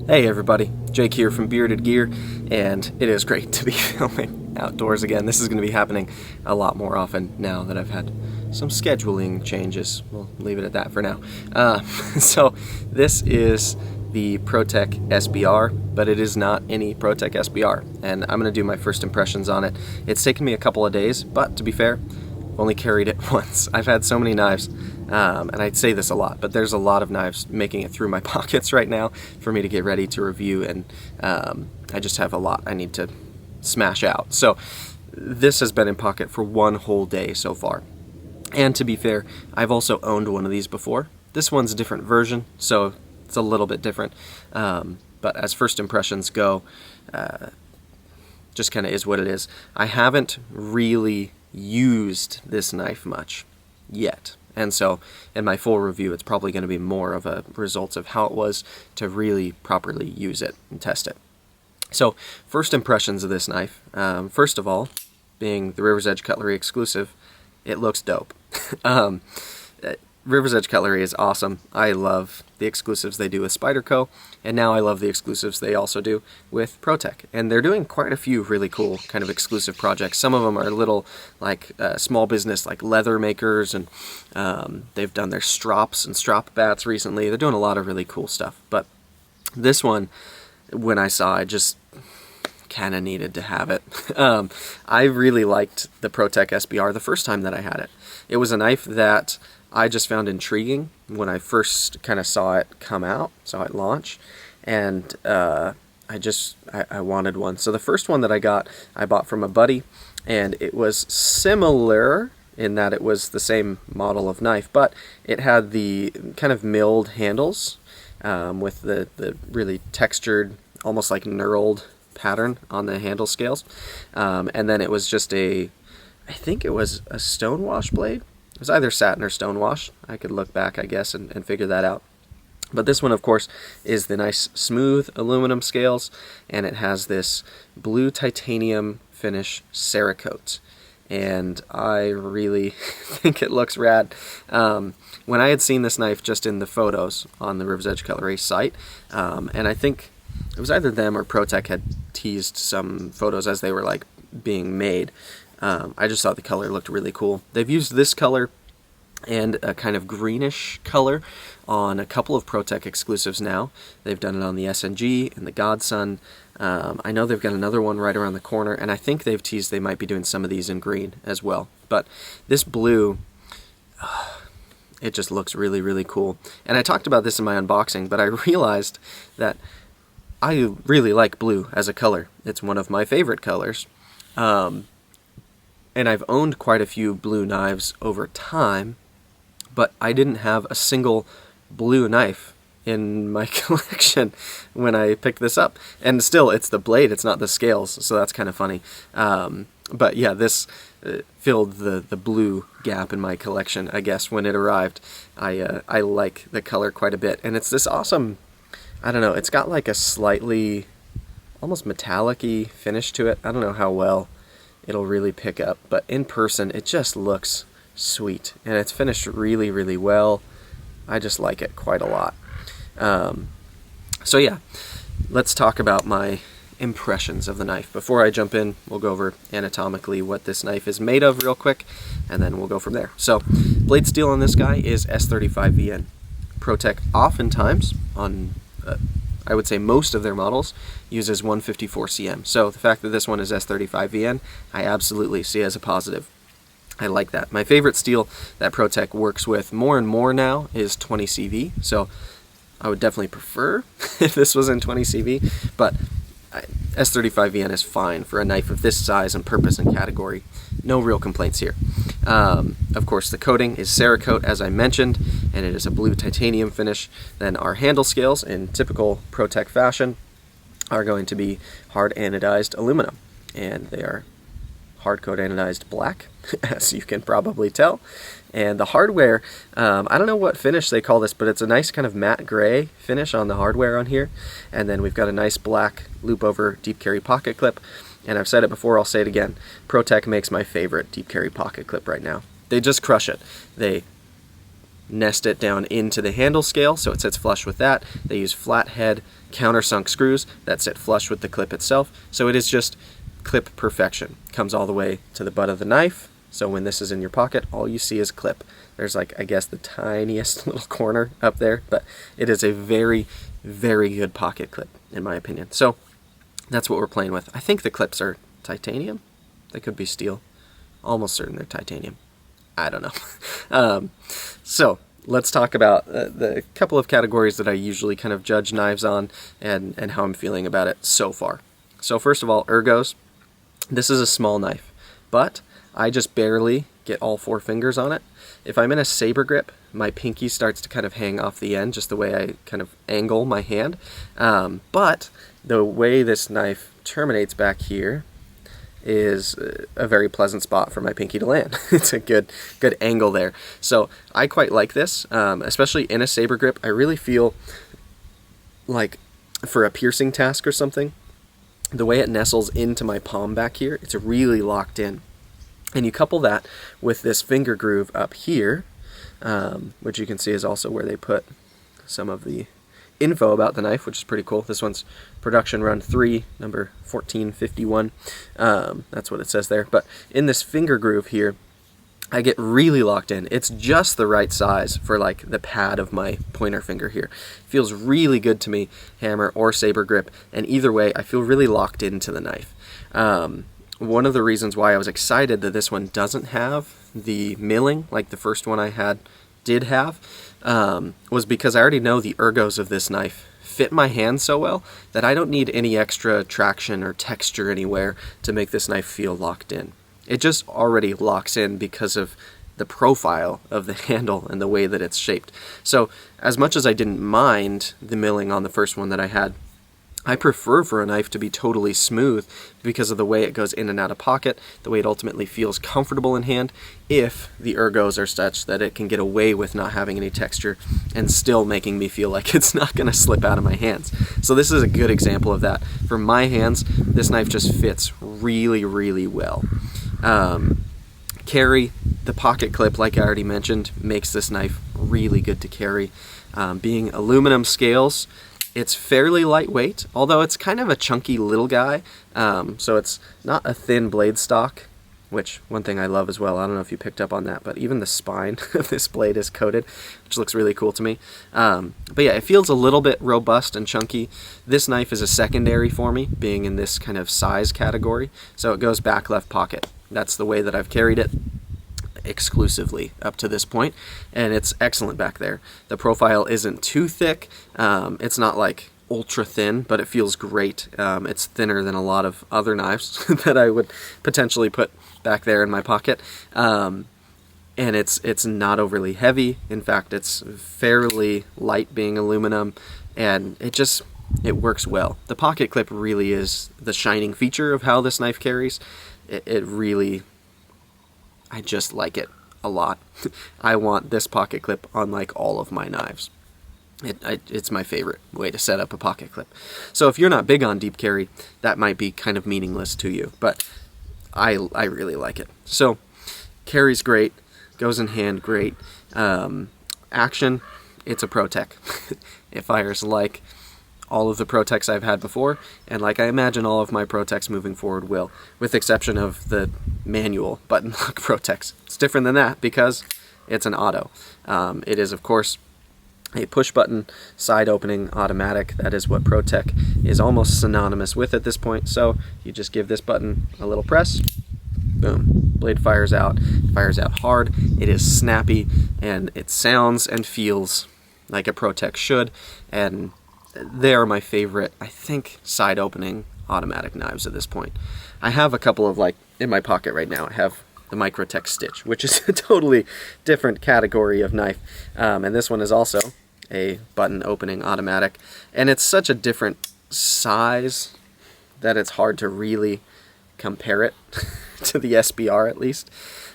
Hey everybody, Jake here from Bearded Gear, and it is great to be filming outdoors again. This is going to be happening a lot more often now that I've had some scheduling changes. We'll leave it at that for now. So this is the Protech SBR, but it is not any Protech SBR, and I'm going to do my first impressions on it. It's taken me a couple of days, but to be fair, I've only carried it once. I've had so many knives, and I'd say this a lot, but there's a lot of knives making it through my pockets right now for me to get ready to review, and I just have a lot I need to smash out. So this has been in pocket for one whole day so far. And to be fair, I've also owned one of these before. This one's a different version, so it's a little bit different. But as first impressions go, just kind of is what it is. I haven't really used this knife much yet, and so in my full review it's probably going to be more of a result of how it was to really properly use it and test it. So first impressions of this knife, first of all, being the River's Edge Cutlery exclusive, it looks dope. River's Edge Cutlery is awesome. I love the exclusives they do with Spyderco, and now I love the exclusives they also do with Protech. And they're doing quite a few really cool kind of exclusive projects. Some of them are little like small business like leather makers, and they've done their strops and strop bats recently. They're doing a lot of really cool stuff. But this one, when I saw it, just kind of needed to have it. I really liked the Protech SBR the first time that I had it. It was a knife that I just found intriguing when I first kind of saw it come out, saw it launch, and I wanted one. So the first one that I bought from a buddy, and it was similar in that it was the same model of knife, but it had the kind of milled handles with the really textured, almost like knurled pattern on the handle scales, and then it was just I think it was a stonewash blade. It was either satin or stonewash. I could look back, I guess, and figure that out. But this one, of course, is the nice smooth aluminum scales, and it has this Blue Titanium finish Cerakote, and I really think it looks rad. When I had seen this knife just in the photos on the River's Edge Cutlery site, and I think it was either them or Protech had teased some photos as they were like being made. I just thought the color looked really cool. They've used this color and a kind of greenish color on a couple of Protech exclusives now. They've done it on the SNG and the Godson. I know they've got another one right around the corner, and I think they've teased they might be doing some of these in green as well. But this blue, it just looks really, really cool. And I talked about this in my unboxing, but I realized that I really like blue as a color. It's one of my favorite colors. And I've owned quite a few blue knives over time, but I didn't have a single blue knife in my collection when I picked this up. And still, it's the blade, it's not the scales, so that's kind of funny. But yeah, this filled the blue gap in my collection, I guess, when it arrived. I like the color quite a bit, and it's this awesome, I don't know, it's got like a slightly, almost metallic-y finish to it. I don't know how well it'll really pick up, but in person it just looks sweet, and it's finished really, really well. I just like it quite a lot. So yeah, let's talk about my impressions of the knife. Before I jump in, we'll go over anatomically what this knife is made of real quick, and then we'll go from there. So blade steel on this guy is S35VN. Protech oftentimes, on I would say most of their models, uses 154 cm. So the fact that this one is S35VN, I absolutely see as a positive. I like that. My favorite steel that Protech works with more and more now is 20 CV. So I would definitely prefer if this was in 20 CV, but S35VN is fine for a knife of this size and purpose and category. No real complaints here. Of course, the coating is Cerakote, as I mentioned, and it is a blue titanium finish. Then our handle scales, in typical Protech fashion, are going to be hard anodized aluminum, and they are hard coat anodized black, as you can probably tell. And the hardware, I don't know what finish they call this, but it's a nice kind of matte gray finish on the hardware on here. And then we've got a nice black loop over deep carry pocket clip. And I've said it before, I'll say it again, Protech makes my favorite deep carry pocket clip right now. They just crush it. They nest it down into the handle scale so it sits flush with that. They use flat head countersunk screws that sit flush with the clip itself. So it is just clip perfection. Comes all the way to the butt of the knife. So when this is in your pocket, all you see is clip. There's like, I guess, the tiniest little corner up there, but it is a very, very good pocket clip in my opinion. So that's what we're playing with. I think the clips are titanium. They could be steel. Almost certain they're titanium. I don't know. So let's talk about the couple of categories that I usually kind of judge knives on and how I'm feeling about it so far. So first of all, ergos. This is a small knife, but I just barely get all 4 fingers on it. If I'm in a saber grip, my pinky starts to kind of hang off the end, just the way I kind of angle my hand. But the way this knife terminates back here is a very pleasant spot for my pinky to land. It's a good angle there. So I quite like this, especially in a saber grip. I really feel like for a piercing task or something, the way it nestles into my palm back here, it's really locked in. And you couple that with this finger groove up here, which you can see is also where they put some of the info about the knife, which is pretty cool. This one's production run 3, number 1451. That's what it says there. But in this finger groove here, I get really locked in. It's just the right size for like the pad of my pointer finger here. Feels really good to me, hammer or saber grip, and either way, I feel really locked into the knife. One of the reasons why I was excited that this one doesn't have the milling like the first one I did have was because I already know the ergos of this knife fit my hand so well that I don't need any extra traction or texture anywhere to make this knife feel locked in. It just already locks in because of the profile of the handle and the way that it's shaped. So as much as I didn't mind the milling on the first one that I had, I prefer for a knife to be totally smooth because of the way it goes in and out of pocket, the way it ultimately feels comfortable in hand, if the ergos are such that it can get away with not having any texture and still making me feel like it's not going to slip out of my hands. So this is a good example of that. For my hands, this knife just fits really, really well. Carry, the pocket clip, like I already mentioned, makes this knife really good to carry. Being aluminum scales, it's fairly lightweight, although it's kind of a chunky little guy, so it's not a thin blade stock, which one thing I love as well. I don't know if you picked up on that, but even the spine of this blade is coated, which looks really cool to me. But yeah, it feels a little bit robust and chunky. This knife is a secondary for me, being in this kind of size category, so it goes back left pocket. That's the way that I've carried it exclusively up to this point, and it's excellent back there. The profile isn't too thick. It's not like ultra thin, but it feels great. It's thinner than a lot of other knives that I would potentially put back there in my pocket. And it's not overly heavy. In fact, it's fairly light, being aluminum, and it works well. The pocket clip really is the shining feature of how this knife carries. It really, I just like it a lot. I want this pocket clip on like all of my knives. It's my favorite way to set up a pocket clip. So if you're not big on deep carry, that might be kind of meaningless to you, but I really like it. So carries great, goes in hand great. Action, it's a Protech. It fires like all of the Protechs I've had before, and like I imagine all of my Protechs moving forward will, with the exception of the manual button lock Protechs. It's different than that because it's an auto. It is, of course, a push button side opening automatic. That is what Protech is almost synonymous with at this point. So you just give this button a little press, boom, blade fires out hard. It is snappy, and it sounds and feels like a Protech should, and they are my favorite, I think, side opening automatic knives at this point. I have a couple of, like, in my pocket right now. I have the Microtech Stitch, which is a totally different category of knife, and this one is also a button opening automatic, and it's such a different size that it's hard to really compare it to the SBR, at least.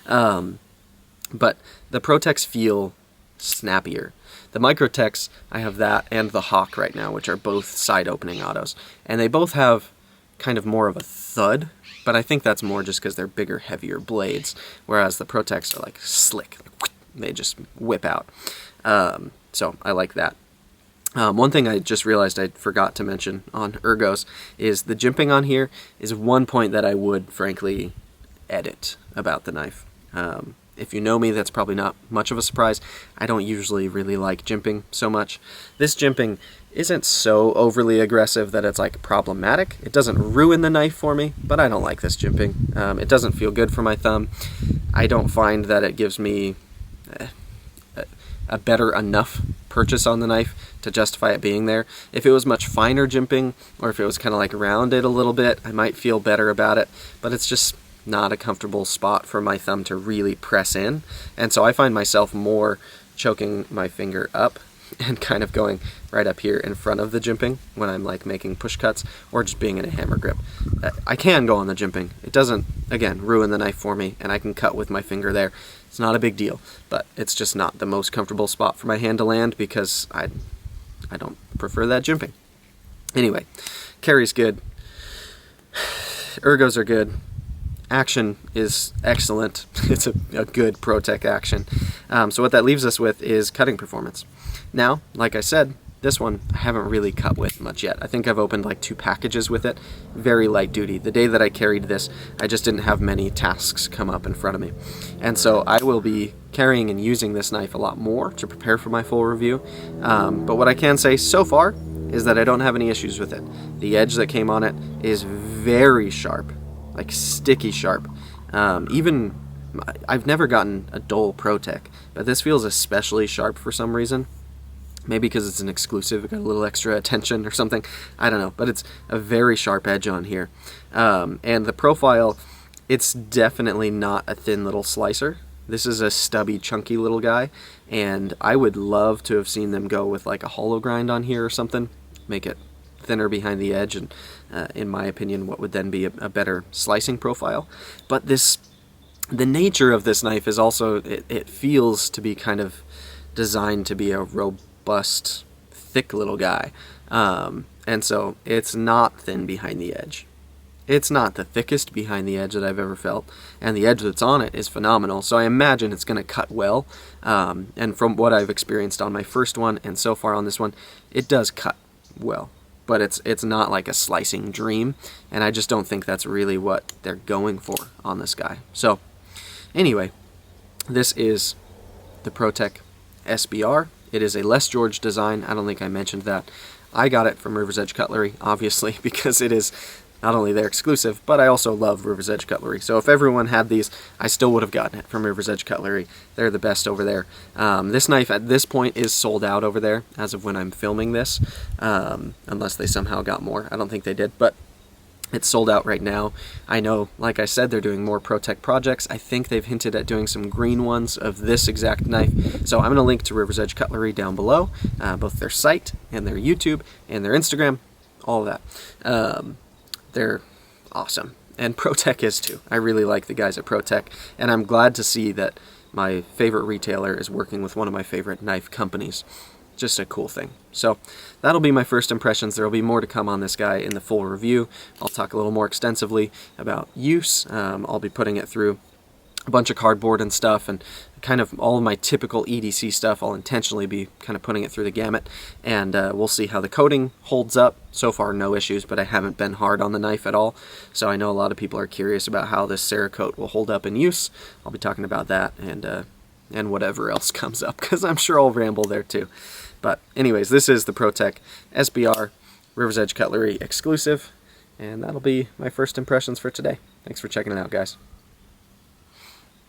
But the Protechs feel snappier. The Microtechs, I have that and the Hawk right now, which are both side opening autos, and they both have kind of more of a thud, but I think that's more just because they're bigger, heavier blades, whereas the Protechs are like slick, they just whip out. So I like that. One thing I just realized I forgot to mention on Ergos is the jimping on here is one point that I would frankly edit about the knife. If you know me, that's probably not much of a surprise. I don't usually really like jimping so much. This jimping isn't so overly aggressive that it's like problematic. It doesn't ruin the knife for me, but I don't like this jimping. It doesn't feel good for my thumb. I don't find that it gives me a better enough purchase on the knife to justify it being there. If it was much finer jimping, or if it was kind of like rounded a little bit, I might feel better about it, but it's just not a comfortable spot for my thumb to really press in, and so I find myself more choking my finger up and kind of going right up here in front of the jimping when I'm like making push cuts or just being in a hammer grip. I can go on the jimping. It doesn't, again, ruin the knife for me, and I can cut with my finger there. It's not a big deal, but it's just not the most comfortable spot for my hand to land because I don't prefer that jimping. Anyway, carry's good. Ergos are good. Action is excellent. It's a good Protech action. So what that leaves us with is cutting performance. Now, like I said, this one I haven't really cut with much yet. I think I've opened like 2 packages with it. Very light duty. The day that I carried this, I just didn't have many tasks come up in front of me. And so I will be carrying and using this knife a lot more to prepare for my full review. But what I can say so far is that I don't have any issues with it. The edge that came on it is very sharp, like sticky sharp. Even I've never gotten a dull Protech, but this feels especially sharp for some reason. Maybe because it's an exclusive, it got a little extra attention or something. I don't know, but it's a very sharp edge on here. And the profile, it's definitely not a thin little slicer. This is a stubby, chunky little guy, and I would love to have seen them go with like a hollow grind on here or something, make it thinner behind the edge, and in my opinion, what would then be a better slicing profile. But the nature of this knife is also, it feels to be kind of designed to be a robust, thick little guy. And so it's not thin behind the edge. It's not the thickest behind the edge that I've ever felt, and the edge that's on it is phenomenal, so I imagine it's going to cut well. And from what I've experienced on my first one and so far on this one, it does cut well. But it's not like a slicing dream, and I just don't think that's really what they're going for on this guy. So anyway, this is the Protech SBR. It is a Les George design. I don't think I mentioned that. I got it from River's Edge Cutlery, obviously, because it is not only their exclusive, but I also love River's Edge Cutlery. So if everyone had these, I still would have gotten it from River's Edge Cutlery. They're the best over there. This knife at this point is sold out over there as of when I'm filming this, unless they somehow got more. I don't think they did, but it's sold out right now. I know, like I said, they're doing more Protech projects. I think they've hinted at doing some green ones of this exact knife. So I'm going to link to River's Edge Cutlery down below, both their site and their YouTube and their Instagram, all of that. They're awesome, and Protech is too. I really like the guys at Protech, and I'm glad to see that my favorite retailer is working with one of my favorite knife companies. Just a cool thing. So that'll be my first impressions. There will be more to come on this guy in the full review. I'll talk a little more extensively about use. I'll be putting it through a bunch of cardboard and stuff, and kind of all of my typical EDC stuff. I'll intentionally be kind of putting it through the gamut, and we'll see how the coating holds up. So far, no issues, but I haven't been hard on the knife at all, so I know a lot of people are curious about how this Cerakote will hold up in use. I'll be talking about that and whatever else comes up, because I'm sure I'll ramble there too. But anyways, this is the Protech SBR River's Edge Cutlery exclusive, and that'll be my first impressions for today. Thanks for checking it out, guys.